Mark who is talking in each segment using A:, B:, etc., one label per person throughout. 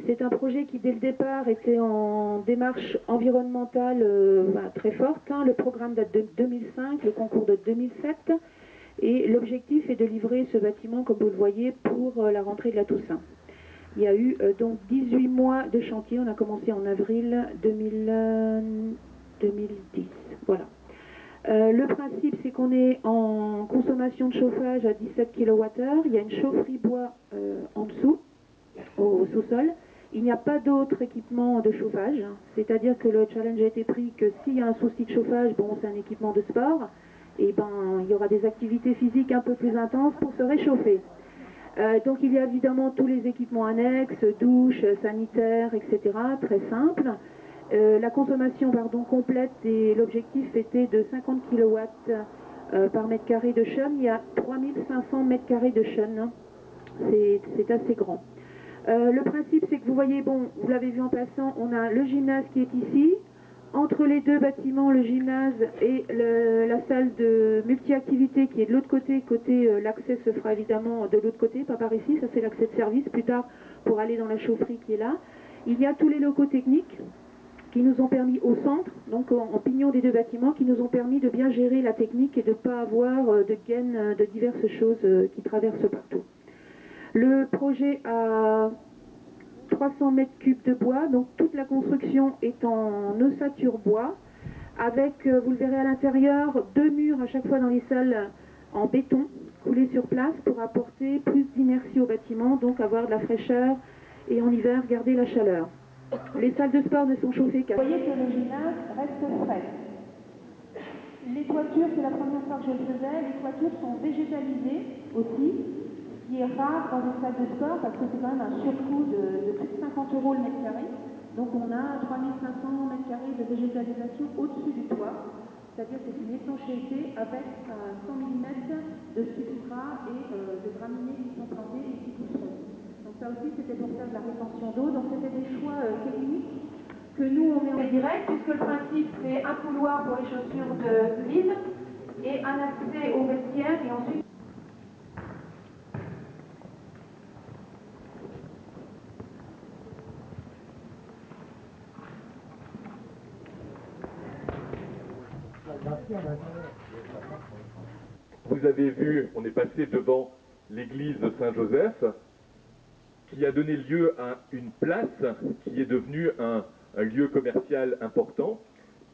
A: C'est un projet qui, dès le départ, était en démarche environnementale très forte. Hein. Le programme date de 2005, le concours de 2007. Et l'objectif est de livrer ce bâtiment, comme vous le voyez, pour la rentrée de la Toussaint. Il y a eu donc 18 mois de chantier. On a commencé en avril 2010. Voilà. Le principe, c'est qu'on est en consommation de chauffage à 17 kWh. Il y a une chaufferie bois en dessous, au sous-sol. Il n'y a pas d'autre équipement de chauffage, hein. C'est-à-dire que le challenge a été pris que s'il y a un souci de chauffage, bon, c'est un équipement de sport, et ben, il y aura des activités physiques un peu plus intenses pour se réchauffer. Donc il y a évidemment tous les équipements annexes, douches, sanitaires, etc., très simple. La consommation complète et l'objectif était de 50 kW par mètre carré de chun. Il y a 3500 mètres carrés de chun, c'est assez grand. Le principe, c'est que vous voyez, bon, vous l'avez vu en passant, on a le gymnase qui est ici. Entre les deux bâtiments, le gymnase et la salle de multi-activité qui est de l'autre côté, l'accès se fera évidemment de l'autre côté, pas par ici, ça c'est l'accès de service plus tard pour aller dans la chaufferie qui est là. Il y a tous les locaux techniques qui nous ont permis au centre, donc en pignon des deux bâtiments, qui nous ont permis de bien gérer la technique et de ne pas avoir de gaines de diverses choses qui traversent partout. Le projet a 300 mètres cubes de bois, donc toute la construction est en ossature bois, avec, vous le verrez à l'intérieur, 2 murs à chaque fois dans les salles en béton, coulés sur place pour apporter plus d'inertie au bâtiment, donc avoir de la fraîcheur et en hiver garder la chaleur. Les salles de sport ne sont chauffées qu'à... Vous voyez que le gymnase reste frais. Les toitures, c'est la première fois que je le faisais, les toitures sont végétalisées aussi, ce qui est rare dans une salle de sport parce que c'est quand même un surcoût de plus de 50 € le mètre carré. Donc on a 3500 mètres carrés de végétalisation au-dessus du toit, c'est-à-dire que c'est une étanchéité avec 100 mm de substrat et de graminées qui sont plantées et qui pousseront. Donc ça aussi c'était pour faire de la rétention d'eau, donc c'était des choix techniques que nous on met en direct puisque le principe c'est un couloir pour les chaussures de vide et un accès au vestiaire et ensuite...
B: Vous avez vu, on est passé devant l'église de Saint-Joseph, qui a donné lieu à une place qui est devenue un lieu commercial important.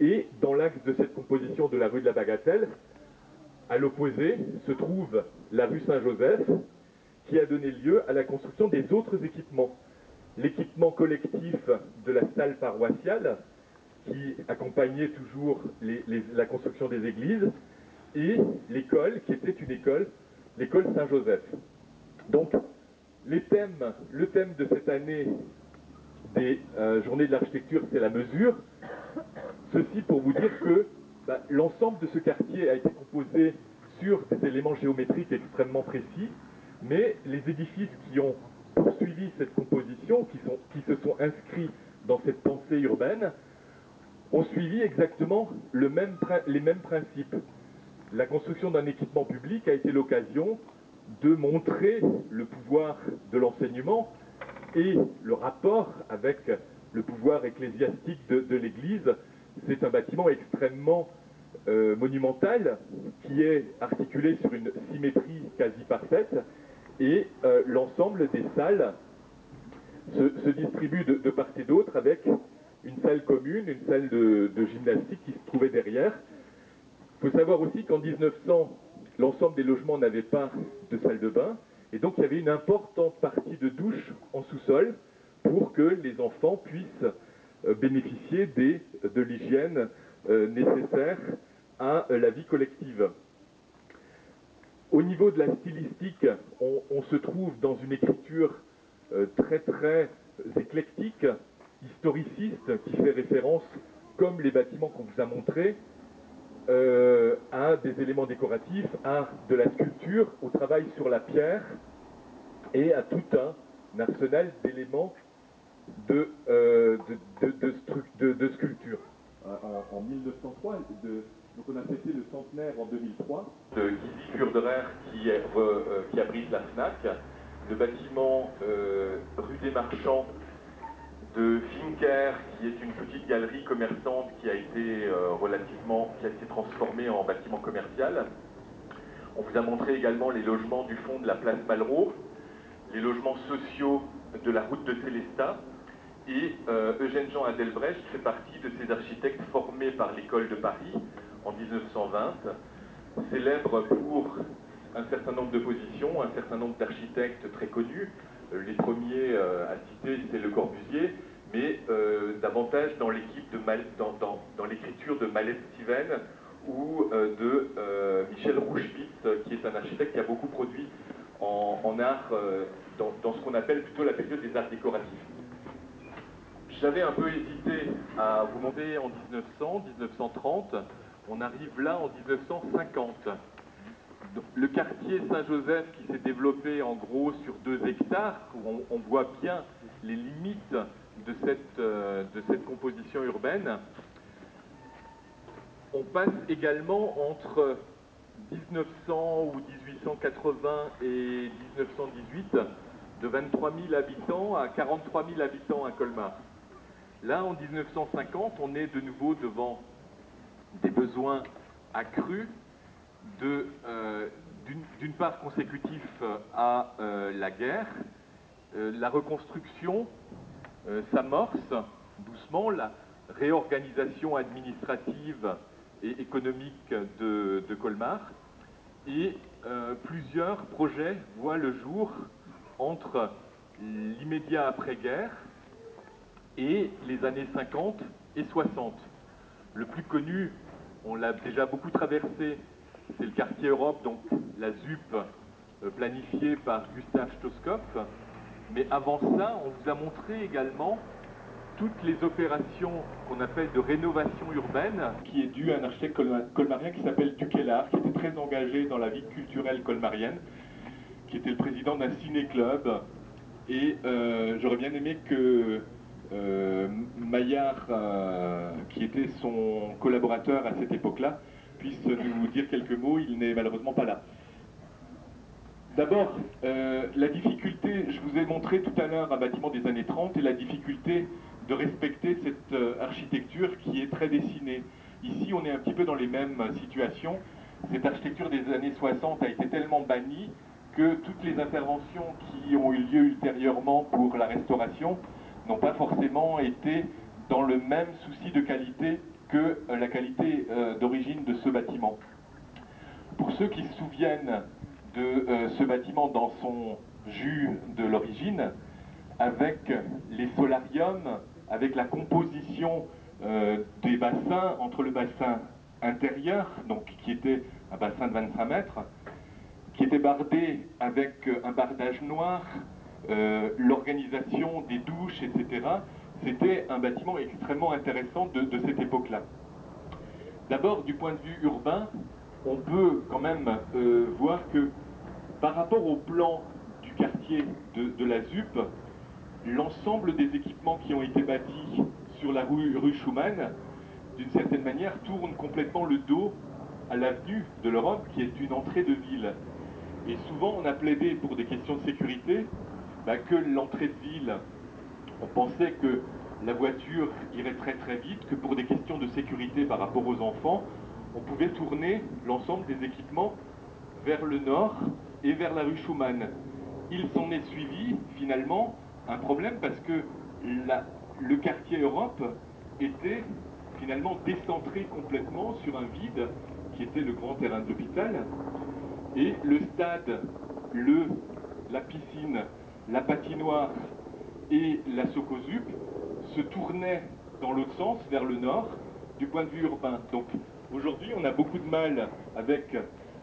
B: Et dans l'axe de cette composition de la rue de la Bagatelle, à l'opposé se trouve la rue Saint-Joseph, qui a donné lieu à la construction des autres équipements. L'équipement collectif de la salle paroissiale, qui accompagnait toujours la construction des églises, et l'école, qui était une école, l'école Saint-Joseph. Donc, le thème de cette année des Journées de l'architecture, c'est la mesure. Ceci pour vous dire que l'ensemble de ce quartier a été composé sur des éléments géométriques extrêmement précis, mais les édifices qui ont poursuivi cette composition, qui se sont inscrits dans cette pensée urbaine, ont suivi exactement les mêmes principes. La construction d'un équipement public a été l'occasion de montrer le pouvoir de l'enseignement et le rapport avec le pouvoir ecclésiastique de l'Église. C'est un bâtiment extrêmement monumental qui est articulé sur une symétrie quasi parfaite et l'ensemble des salles se distribue de part et d'autre avec une salle commune, une salle de gymnastique qui se trouvait derrière. Il faut savoir aussi qu'en 1900, l'ensemble des logements n'avaient pas de salle de bain, et donc il y avait une importante partie de douche en sous-sol pour que les enfants puissent bénéficier de l'hygiène nécessaire à la vie collective. Au niveau de la stylistique, on se trouve dans une écriture très éclectique, historiciste, qui fait référence, comme les bâtiments qu'on vous a montrés, à des éléments décoratifs, à de la sculpture, au travail sur la pierre et à tout un arsenal d'éléments de sculpture. En 1903, donc on a fêté le centenaire en 2003 de Guy Furderer qui abrite la FNAC. Le bâtiment rue des Marchands de Finker, qui est une petite galerie commerçante qui a été transformée en bâtiment commercial. On vous a montré également les logements du fond de la place Malraux, les logements sociaux de la route de Célestat, et Eugène-Jean Adelbrecht fait partie de ces architectes formés par l'école de Paris en 1920, célèbre pour un certain nombre de positions, un certain nombre d'architectes très connus. Les premiers à citer, c'est Le Corbusier, mais davantage dans l'équipe dans l'écriture de Mallet-Steven ou de Michel Rouchepitz, qui est un architecte qui a beaucoup produit en art, dans ce qu'on appelle plutôt la période des arts décoratifs. J'avais un peu hésité à vous montrer en 1900, 1930, on arrive là en 1950. Le quartier Saint-Joseph qui s'est développé en gros sur 2 hectares, où on voit bien les limites de cette composition urbaine. On passe également entre 1900 ou 1880 et 1918 de 23 000 habitants à 43 000 habitants à Colmar. Là, en 1950, on est de nouveau devant des besoins accrus, d'une part consécutifs à la guerre. La reconstruction s'amorce doucement, la réorganisation administrative et économique de Colmar, et plusieurs projets voient le jour entre l'immédiat après-guerre et les années 50 et 60. Le plus connu, on l'a déjà beaucoup traversé, c'est le quartier Europe, donc la ZUP planifiée par Gustave Stosskopf. Mais avant ça, on vous a montré également toutes les opérations qu'on appelle de rénovation urbaine, qui est due à un architecte colmarien qui s'appelle Duquelard, qui était très engagé dans la vie culturelle colmarienne, qui était le président d'un ciné-club. Et j'aurais bien aimé que Maillard, qui était son collaborateur à cette époque-là, puisse nous dire quelques mots. Il n'est malheureusement pas là. D'abord, la difficulté, je vous ai montré tout à l'heure un bâtiment des années 30 et la difficulté de respecter cette architecture qui est très dessinée. Ici, on est un petit peu dans les mêmes situations. Cette architecture des années 60 a été tellement bannie que toutes les interventions qui ont eu lieu ultérieurement pour la restauration n'ont pas forcément été dans le même souci de qualité que la qualité d'origine de ce bâtiment. Pour ceux qui se souviennent de ce bâtiment dans son jus de l'origine, avec les solariums, avec la composition des bassins, entre le bassin intérieur, donc qui était un bassin de 25 mètres, qui était bardé avec un bardage noir, l'organisation des douches, etc. C'était un bâtiment extrêmement intéressant de cette époque-là. D'abord, du point de vue urbain, on peut quand même voir que par rapport au plan du quartier de la ZUP, l'ensemble des équipements qui ont été bâtis sur la rue Schumann, d'une certaine manière, tournent complètement le dos à l'avenue de l'Europe, qui est une entrée de ville. Et souvent, on a plaidé pour des questions de sécurité, que l'entrée de ville, on pensait que la voiture irait très très vite, que pour des questions de sécurité par rapport aux enfants, on pouvait tourner l'ensemble des équipements vers le nord et vers la rue Schumann. Il s'en est suivi finalement un problème parce que le quartier Europe était finalement décentré complètement sur un vide qui était le grand terrain de l'hôpital, et le stade, la piscine, la patinoire et la Socozup se tournaient dans l'autre sens, vers le nord, du point de vue urbain. Donc aujourd'hui, on a beaucoup de mal avec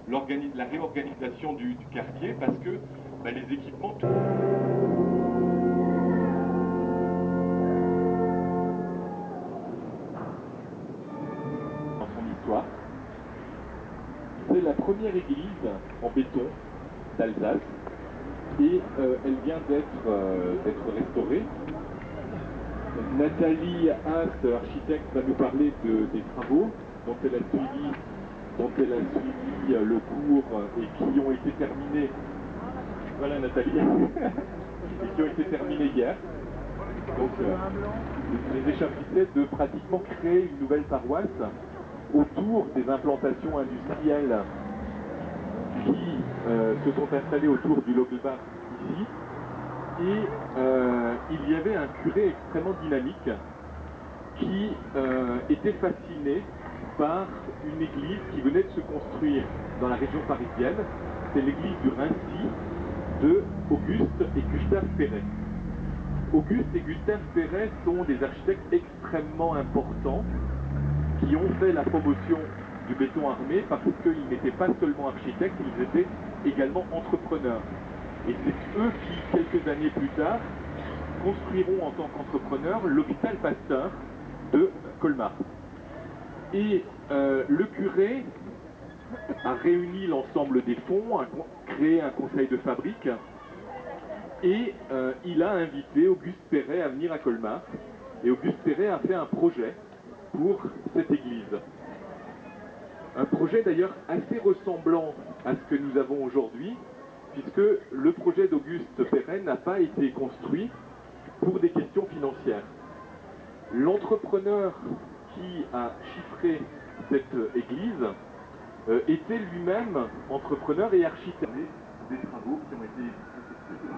B: la réorganisation du quartier parce que les équipements... Dans son histoire, c'est la première église en béton d'Alsace et elle vient d'être restaurée. Nathalie Haas, architecte, va nous parler des travaux dont elle a suivi le cours et qui ont été terminés. Voilà Nathalie, et qui ont été terminés hier. donc les échappissaient de pratiquement créer une nouvelle paroisse autour des implantations industrielles qui se sont installées autour du Logelbach ici. Et il y avait un curé extrêmement dynamique qui était fasciné par une église qui venait de se construire dans la région parisienne. C'est l'église du Raincy de Auguste et Gustave Perret. Auguste et Gustave Perret sont des architectes extrêmement importants qui ont fait la promotion du béton armé parce qu'ils n'étaient pas seulement architectes, ils étaient également entrepreneurs. Et c'est eux qui, quelques années plus tard, construiront en tant qu'entrepreneurs l'hôpital Pasteur de Colmar. Et le curé a réuni l'ensemble des fonds, a créé un conseil de fabrique et il a invité Auguste Perret à venir à Colmar. Et Auguste Perret a fait un projet pour cette église. Un projet d'ailleurs assez ressemblant à ce que nous avons aujourd'hui, puisque le projet d'Auguste Perret n'a pas été construit pour des questions financières. L'entrepreneur qui a chiffré cette église était lui-même entrepreneur et architecte. Des travaux qui ont été effectués.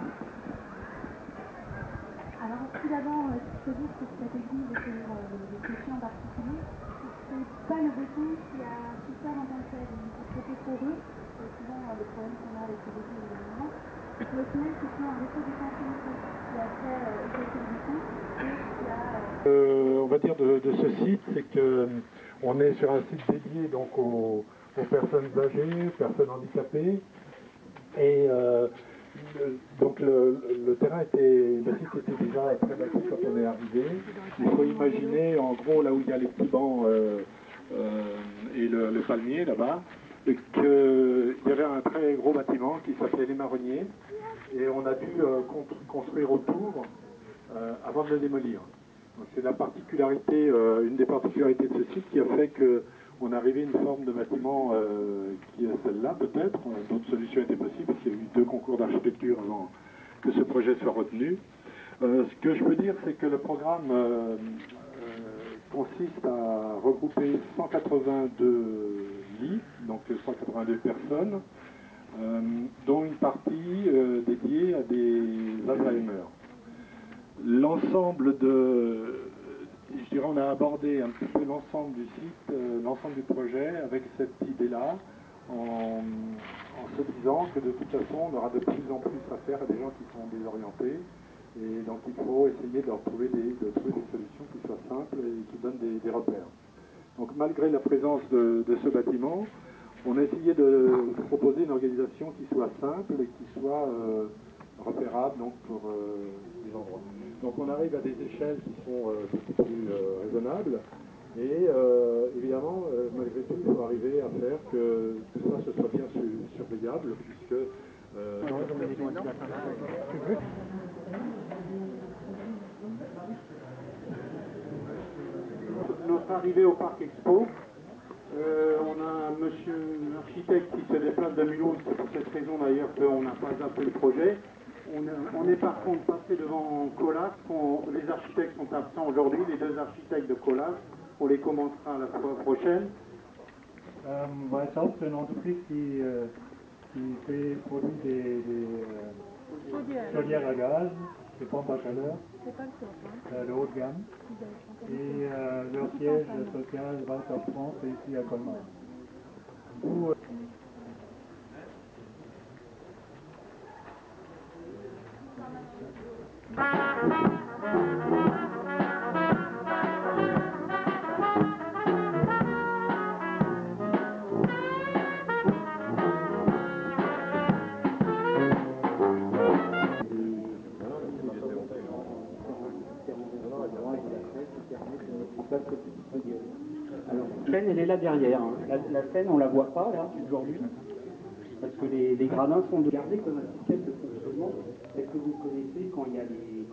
C: Alors tout d'abord, ce qu'il faut dire, c'est que cette église est pour les chrétiens en particulier. C'est pas le béton qui a souffert en tant que tel, c'est côté poreux, c'est souvent le problème qu'on a avec les bétons évidemment. Mais au final, c'est un défaut de continuité qui a fait effectuer le béton et qui a...
D: On va dire de ce site, c'est qu'on est sur un site dédié donc aux personnes âgées, aux personnes handicapées, et donc le terrain le site était déjà très bâti quand on est arrivé. Il faut imaginer en gros là où il y a les petits bancs et le palmier là-bas, qu'il y avait un très gros bâtiment qui s'appelait les Marronniers, et on a dû construire autour avant de le démolir. C'est la particularité, une des particularités de ce site qui a fait qu'on est arrivé à une forme de bâtiment qui est celle-là peut-être. D'autres solutions étaient possibles parce qu'il y a eu 2 concours d'architecture avant que ce projet soit retenu. Ce que je peux dire, c'est que le programme consiste à regrouper 182 lits, donc 182 personnes, dont une partie dédiée à des Alzheimer. L'ensemble je dirais, on a abordé un petit peu l'ensemble du site, l'ensemble du projet avec cette idée-là, en se disant que de toute façon, on aura de plus en plus à faire à des gens qui sont désorientés, et donc il faut essayer de leur trouver des solutions qui soient simples et qui donnent des repères. Donc malgré la présence de ce bâtiment, on a essayé de proposer une organisation qui soit simple et qui soit repérable donc, pour les endroits. Donc on arrive à des échelles qui sont beaucoup plus raisonnables et évidemment malgré tout il faut arriver à faire que tout ça ce soit bien surveillable puisque notre arrivée au Parc Expo, on a un monsieur, un architecte qui se déplace de Mulhouse, c'est pour cette raison d'ailleurs qu'on n'a pas appelé le projet. On est par contre passé devant Colas, les architectes sont absents aujourd'hui, les 2 architectes de Colas, on les commentera la fois prochaine.
E: Weishaupt, c'est une entreprise qui produit des chaudières à gaz, des pompes à chaleur, de haut de gamme. Et leur siège social, Weishaupt France, est ici à Colmar.
F: Alors, la scène, elle est là derrière. Hein. La scène, on la voit pas, là, aujourd'hui, parce que les gradins sont de garder comme un système de fonctionnement. Est-ce que vous connaissez quand il y a les...